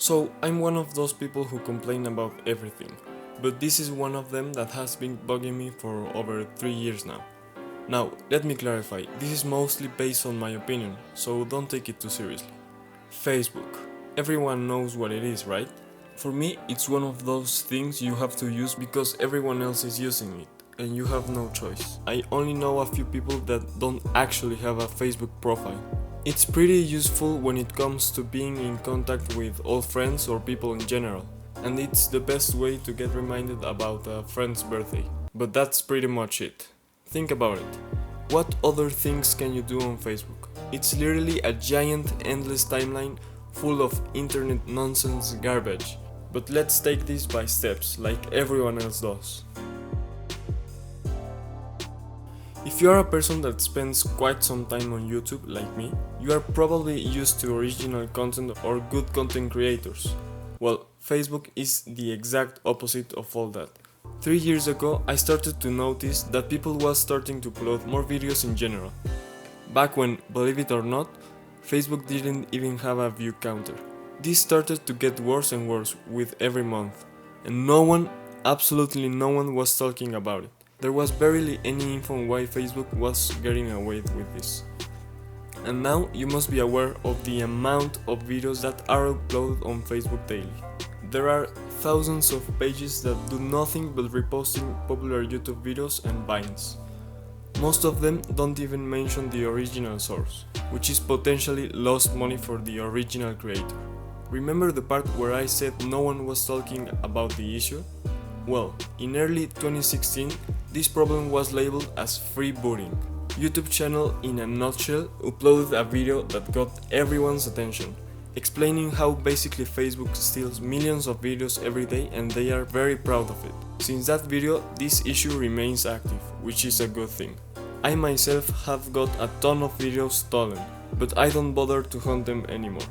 So I'm one of those people who complain about everything, but this is one of them that has been bugging me for over 3 years now. Now, let me clarify, this is mostly based on my opinion, so don't take it too seriously. Facebook. Everyone knows what it is, right? For me, it's one of those things you have to use because everyone else is using it, and you have no choice. I only know a few people that don't actually have a Facebook profile. It's pretty useful when it comes to being in contact with old friends or people in general, and it's the best way to get reminded about a friend's birthday. But that's pretty much it. Think about it. What other things can you do on Facebook? It's literally a giant endless timeline full of internet nonsense garbage. But let's take this by steps, like everyone else does. If you are a person that spends quite some time on YouTube, like me, you are probably used to original content or good content creators. Well, Facebook is the exact opposite of all that. 3 years ago, I started to notice that people was starting to upload more videos in general. Back when, believe it or not, Facebook didn't even have a view counter. This started to get worse and worse with every month, and no one, absolutely no one was talking about it. There was barely any info on why Facebook was getting away with this. And now you must be aware of the amount of videos that are uploaded on Facebook daily. There are thousands of pages that do nothing but reposting popular YouTube videos and vines. Most of them don't even mention the original source, which is potentially lost money for the original creator. Remember the part where I said no one was talking about the issue? Well, in early 2016, this problem was labeled as free booting. YouTube channel in a nutshell uploaded a video that got everyone's attention, explaining how basically Facebook steals millions of videos every day and they are very proud of it. Since that video, this issue remains active, which is a good thing. I myself have got a ton of videos stolen, but I don't bother to hunt them anymore.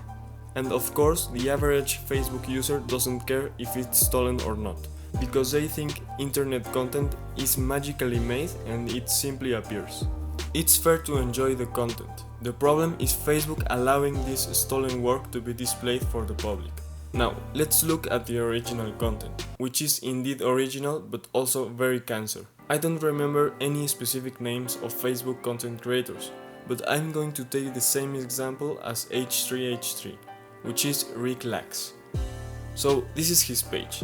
And of course, the average Facebook user doesn't care if it's stolen or not, because they think internet content is magically made and it simply appears. It's fair to enjoy the content. The problem is Facebook allowing this stolen work to be displayed for the public. Now, let's look at the original content, which is indeed original but also very cancer. I don't remember any specific names of Facebook content creators, but I'm going to take the same example as H3H3, which is Rick Lax. So this is his page.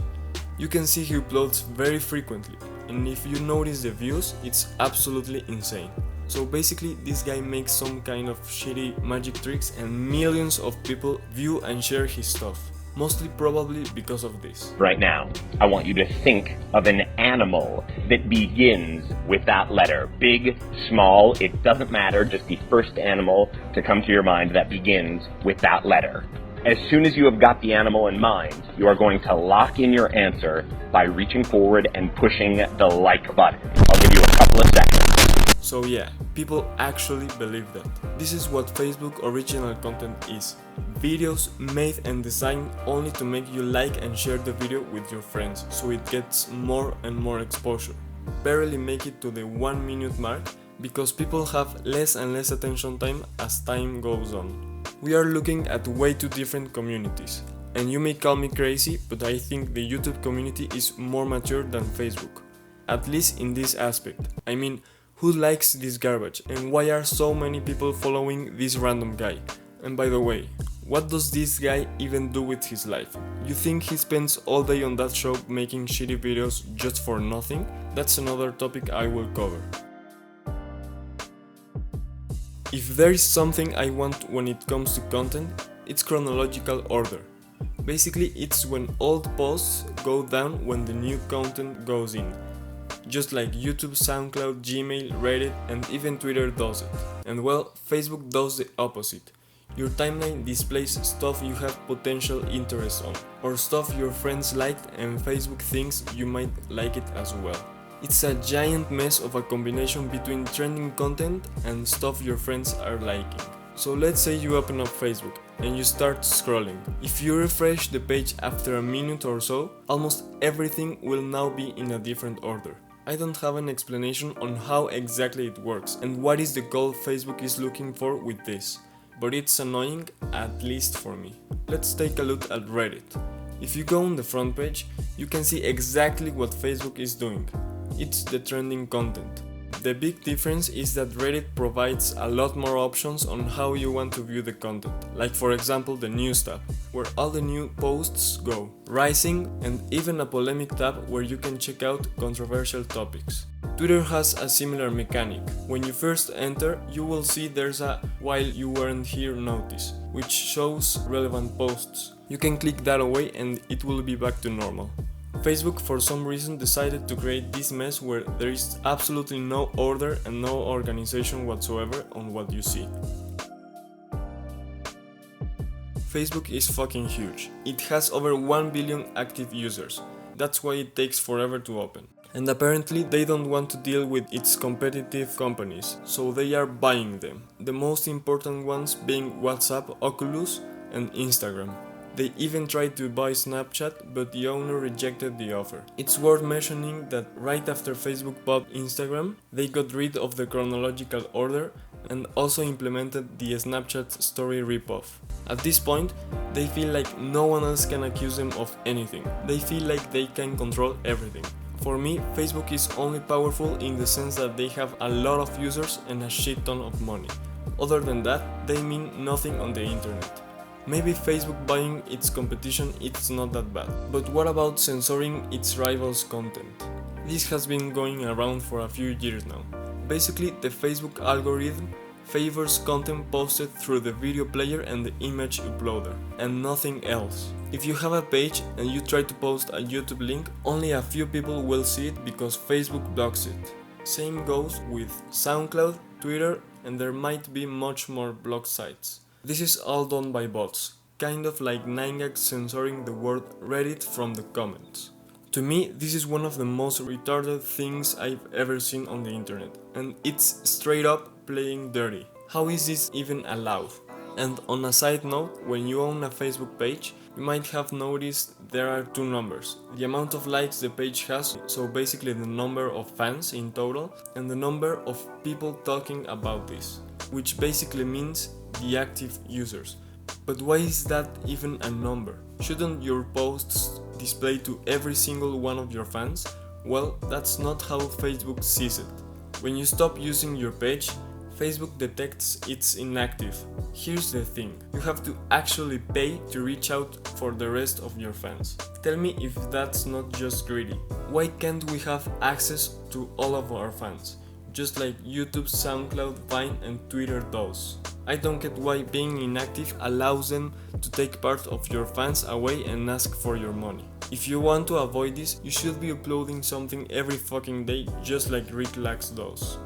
You can see he uploads very frequently, and if you notice the views, it's absolutely insane. So basically, this guy makes some kind of shitty magic tricks and millions of people view and share his stuff. Mostly probably because of this. Right now, I want you to think of an animal that begins with that letter. Big, small, it doesn't matter, just the first animal to come to your mind that begins with that letter. As soon as you have got the animal in mind, you are going to lock in your answer by reaching forward and pushing the like button. I'll give you a couple of seconds. So yeah, people actually believe that. This is what Facebook original content is. Videos made and designed only to make you like and share the video with your friends, so it gets more and more exposure. Barely make it to the 1 minute mark because people have less and less attention time as time goes on. We are looking at way too different communities. And you may call me crazy, but I think the YouTube community is more mature than Facebook. At least in this aspect. I mean, who likes this garbage and why are so many people following this random guy? And by the way, what does this guy even do with his life? You think he spends all day on that show making shitty videos just for nothing? That's another topic I will cover. If there is something I want when it comes to content, it's chronological order. Basically, it's when old posts go down when the new content goes in. Just like YouTube, SoundCloud, Gmail, Reddit, and even Twitter does it. And well, Facebook does the opposite. Your timeline displays stuff you have potential interest on, or stuff your friends liked and Facebook thinks you might like it as well. It's a giant mess of a combination between trending content and stuff your friends are liking. So let's say you open up Facebook and you start scrolling. If you refresh the page after a minute or so, almost everything will now be in a different order. I don't have an explanation on how exactly it works and what is the goal Facebook is looking for with this. but it's annoying, at least for me. Let's take a look at Reddit. If you go on the front page, you can see exactly what Facebook is doing. It's the trending content. The big difference is that Reddit provides a lot more options on how you want to view the content, like for example the News tab, where all the new posts go, Rising, and even a polemic tab where you can check out controversial topics. Twitter has a similar mechanic. When you first enter, you will see there's a "while you weren't here" notice, which shows relevant posts. You can click that away and it will be back to normal. Facebook for some reason decided to create this mess where there is absolutely no order and no organization whatsoever on what you see. Facebook is fucking huge. It has over 1 billion active users. That's why it takes forever to open. And apparently they don't want to deal with its competitive companies, so they are buying them. The most important ones being WhatsApp, Oculus, and Instagram. They even tried to buy Snapchat, but the owner rejected the offer. It's worth mentioning that right after Facebook bought Instagram, they got rid of the chronological order and also implemented the Snapchat story ripoff. At this point, they feel like no one else can accuse them of anything. They feel like they can control everything. For me, Facebook is only powerful in the sense that they have a lot of users and a shit ton of money. Other than that, they mean nothing on the internet. Maybe Facebook buying its competition it's not that bad, but what about censoring its rivals' content? This has been going around for a few years now. Basically, the Facebook algorithm favors content posted through the video player and the image uploader, and nothing else. If you have a page and you try to post a YouTube link, only a few people will see it because Facebook blocks it. Same goes with SoundCloud, Twitter, and there might be much more blocked sites. This is all done by bots, kind of like 9gag censoring the word Reddit from the comments. To me, this is one of the most retarded things I've ever seen on the internet, and it's straight up playing dirty. How is this even allowed? And on a side note, when you own a Facebook page, you might have noticed there are two numbers. The amount of likes the page has, so basically the number of fans in total, and the number of people talking about this, which basically means the active users. But why is that even a number? Shouldn't your posts display to every single one of your fans? Well, that's not how Facebook sees it. When you stop using your page, Facebook detects it's inactive. Here's the thing, you have to actually pay to reach out for the rest of your fans. Tell me if that's not just greedy. Why can't we have access to all of our fans? Just like YouTube, SoundCloud, Vine, and Twitter does. I don't get why being inactive allows them to take part of your fans away and ask for your money. If you want to avoid this, you should be uploading something every fucking day, just like Rick Lax does.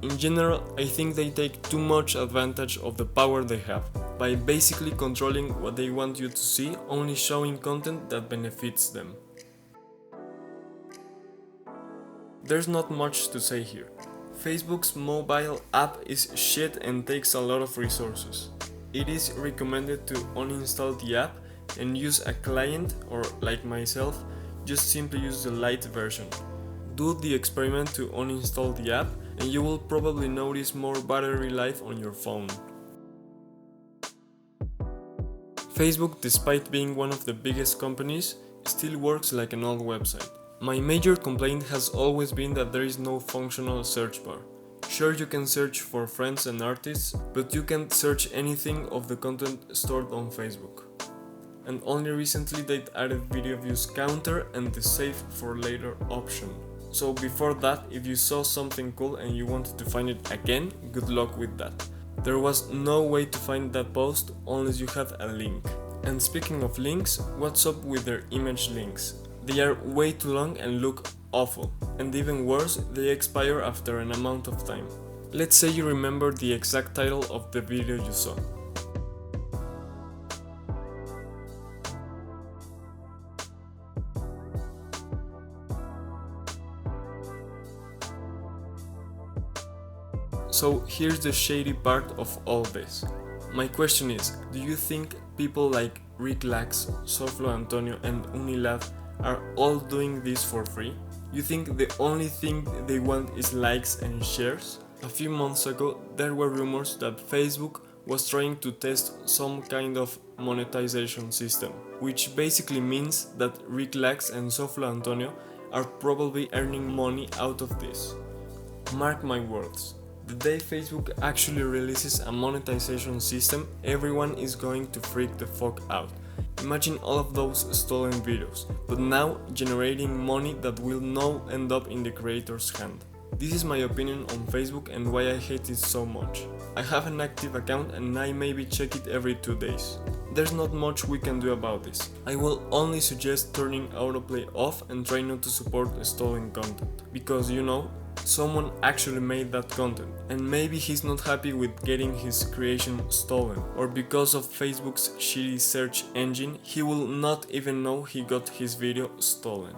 In general, I think they take too much advantage of the power they have, by basically controlling what they want you to see, only showing content that benefits them. There's not much to say here. Facebook's mobile app is shit and takes a lot of resources. It is recommended to uninstall the app and use a client, or like myself, just simply use the light version. Do the experiment to uninstall the app and you will probably notice more battery life on your phone. Facebook, despite being one of the biggest companies, still works like an old website. My major complaint has always been that there is no functional search bar. Sure, you can search for friends and artists, but you can't search anything of the content stored on Facebook. And only recently they added video views counter and the save for later option. So before that, if you saw something cool and you wanted to find it again, good luck with that. There was no way to find that post unless you had a link. And speaking of links, what's up with their image links? They are way too long and look awful. And even worse, they expire after an amount of time. Let's say you remember the exact title of the video you saw. So here's the shady part of all this. My question is, do you think people like Rick Lax, Soflo Antonio and Unilad are all doing this for free? You think the only thing they want is likes and shares? A few months ago, there were rumors that Facebook was trying to test some kind of monetization system, which basically means that Rick Lax and Soflo Antonio are probably earning money out of this. Mark my words, the day Facebook actually releases a monetization system, everyone is going to freak the fuck out. Imagine all of those stolen videos, but now generating money that will now end up in the creator's hand. This is my opinion on Facebook and why I hate it so much. I have an active account and I maybe check it every 2 days. There's not much we can do about this. I will only suggest turning autoplay off and try not to support stolen content. Because someone actually made that content and maybe he's not happy with getting his creation stolen, or because of Facebook's shitty search engine he will not even know he got his video stolen.